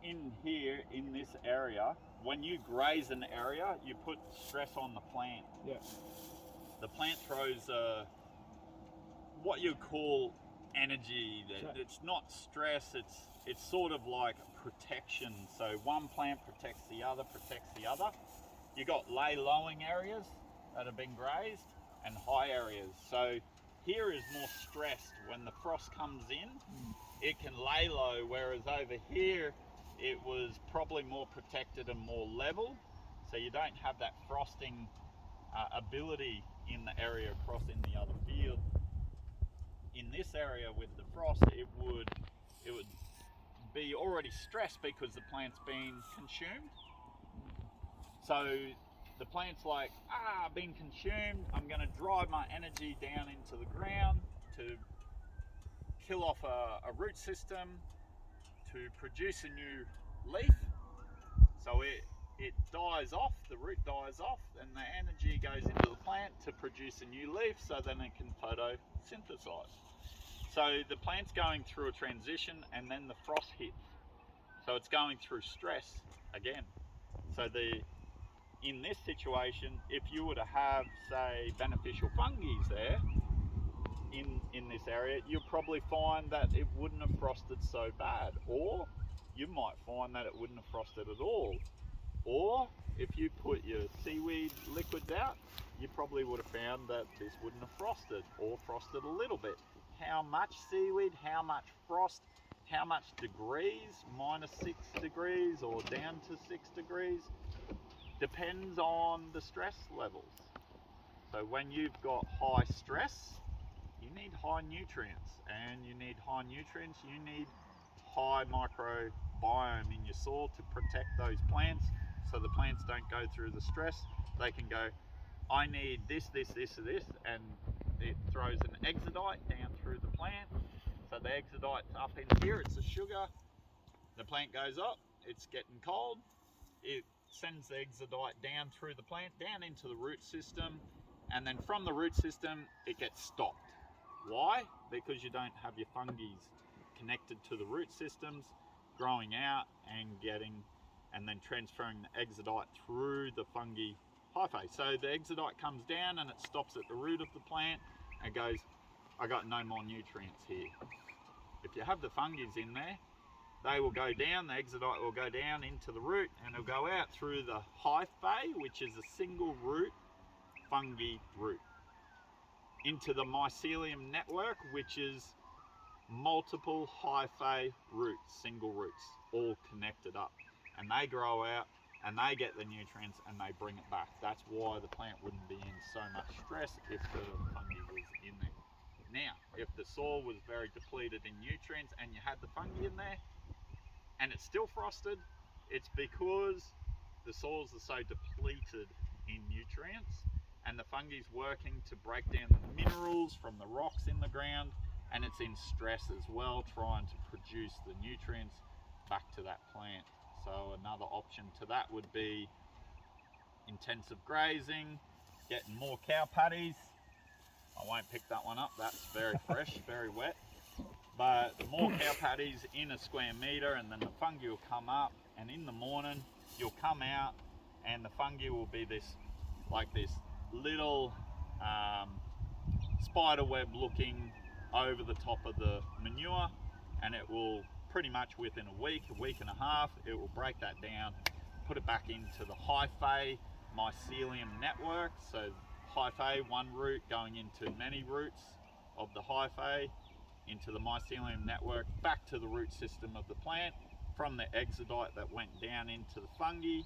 in here, in this area, when you graze an area, you put stress on the plant. Yeah. The plant throws what you call energy. It's not stress, it's sort of like protection. So one plant protects the other. You got lay lowing areas that have been grazed and high areas. So here is more stressed. When the frost comes in, it can lay low, whereas over here it was probably more protected and more level, so you don't have that frosting ability in the area across in the other field. In this area with the frost, it would be already stressed because the plant's been consumed. So the plant's like, been consumed, I'm going to drive my energy down into the ground to kill off a root system to produce a new leaf. So it dies off, the root dies off, and the energy goes into the plant to produce a new leaf, so then it can photosynthesize. So the plant's going through a transition, and then the frost hits. So it's going through stress again. So in this situation, if you were to have, say, beneficial fungi there in this area, you'll probably find that it wouldn't have frosted so bad, or you might find that it wouldn't have frosted at all. Or if you put your seaweed liquids out, you probably would have found that this wouldn't have frosted, or frosted a little bit. How much seaweed, how much frost, how much degrees, -6 degrees or down to 6 degrees, depends on the stress levels. So when you've got high stress, you need high nutrients, and you need high nutrients, you need high microbiome in your soil to protect those plants, so the plants don't go through the stress. They can go, I need this, and it throws an exodite down through the plant. So the exodite's up in here, it's a sugar. The plant goes up, it's getting cold. It sends the exodite down through the plant, down into the root system, and then from the root system, it gets stopped. Why? Because you don't have your fungi connected to the root systems, growing out and then transferring the exodite through the fungi hyphae. So the exodite comes down and it stops at the root of the plant and goes, I got no more nutrients here. If you have the fungi in there, they will go down, the exodite will go down into the root, and it'll go out through the hyphae, which is a single root fungi root, into the mycelium network, which is multiple hyphae roots, single roots, all connected up. And they grow out and they get the nutrients and they bring it back. That's why the plant wouldn't be in so much stress if the fungi was in there. Now, if the soil was very depleted in nutrients and you had the fungi in there and it's still frosted, it's because the soils are so depleted in nutrients and the fungi's working to break down the minerals from the rocks in the ground, and it's in stress as well, trying to produce the nutrients back to that plant. So another option to that would be intensive grazing, getting more cow patties. I won't pick that one up, that's very fresh, very wet. But more cow patties in a square meter, and then the fungi will come up, and in the morning you'll come out and the fungi will be this little spider web looking over the top of the manure, and it will pretty much within a week and a half, it will break that down, put it back into the hyphae mycelium network. So hyphae, one root going into many roots of the hyphae, into the mycelium network, back to the root system of the plant, from the exodite that went down into the fungi,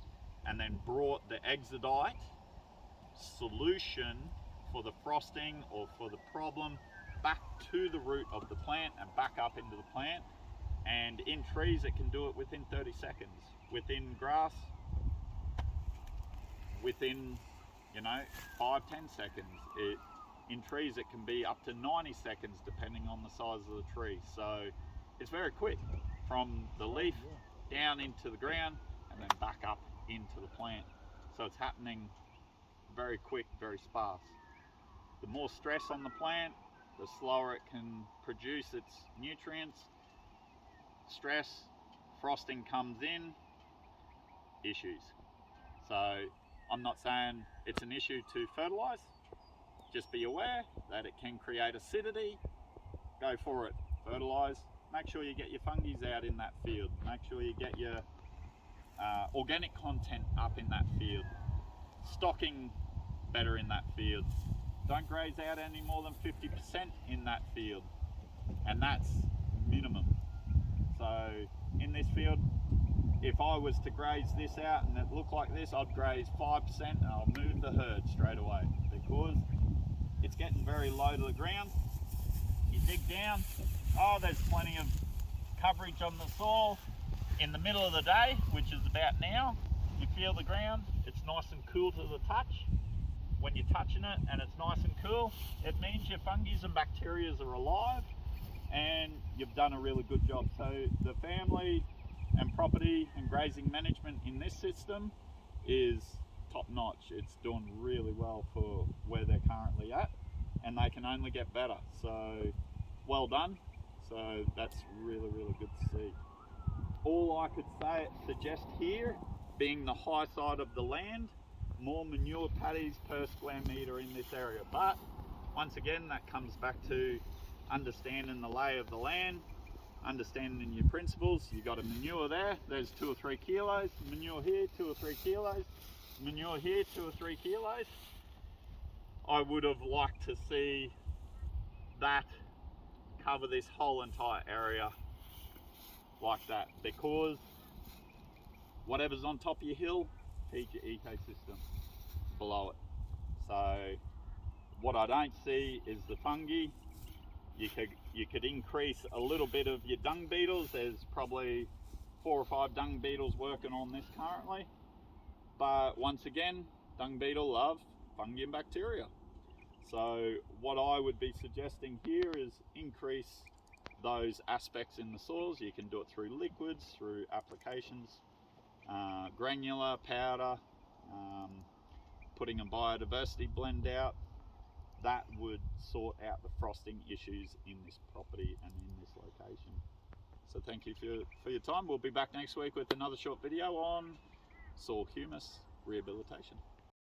and then brought the exodite solution for the frosting or for the problem back to the root of the plant and back up into the plant. And in trees it can do it within 30 seconds. Within grass, within 5-10 seconds. In trees it can be up to 90 seconds depending on the size of the tree. So it's very quick, from the leaf down into the ground and then back up into the plant. So it's happening very quick, very sparse. The more stress on the plant, the slower it can produce its nutrients. Stress, frosting comes in, issues. So I'm not saying it's an issue to fertilise, just be aware that it can create acidity. Go for it, fertilise. Make sure you get your fungi out in that field. Make sure you get your organic content up in that field. Stocking better in that field. Don't graze out any more than 50% in that field, and that's minimum. So in this field, if I was to graze this out and it looked like this, I'd graze 5% and I'll move the herd straight away, because it's getting very low to the ground. You dig down, oh, there's plenty of coverage on the soil. In the middle of the day, which is about now, you feel the ground, it's nice and cool to the touch. When you're touching it and it's nice and cool, it means your fungi and bacteria are alive, and you've done a really good job. So the family and property and grazing management in this system is top notch. It's doing really well for where they're currently at, and they can only get better. So well done. So that's really, really good to see. All I could suggest here, being the high side of the land, more manure paddies per square metre in this area. But once again, that comes back to understanding the lay of the land, understanding your principles. You got a manure there, there's 2 or 3 kilos, manure here, 2 or 3 kilos, manure here, 2 or 3 kilos. I would have liked to see that cover this whole entire area like that, because whatever's on top of your hill feeds your ecosystem below it. So what I don't see is the fungi. You could increase a little bit of your dung beetles. There's probably 4 or 5 dung beetles working on this currently, but once again, dung beetle love fungi and bacteria. So what I would be suggesting here is increase those aspects in the soils. You can do it through liquids, through applications, granular, powder, putting a biodiversity blend out. That would sort out the frosting issues in this property and in this location. So thank you for your time. We'll be back next week with another short video on soil humus rehabilitation.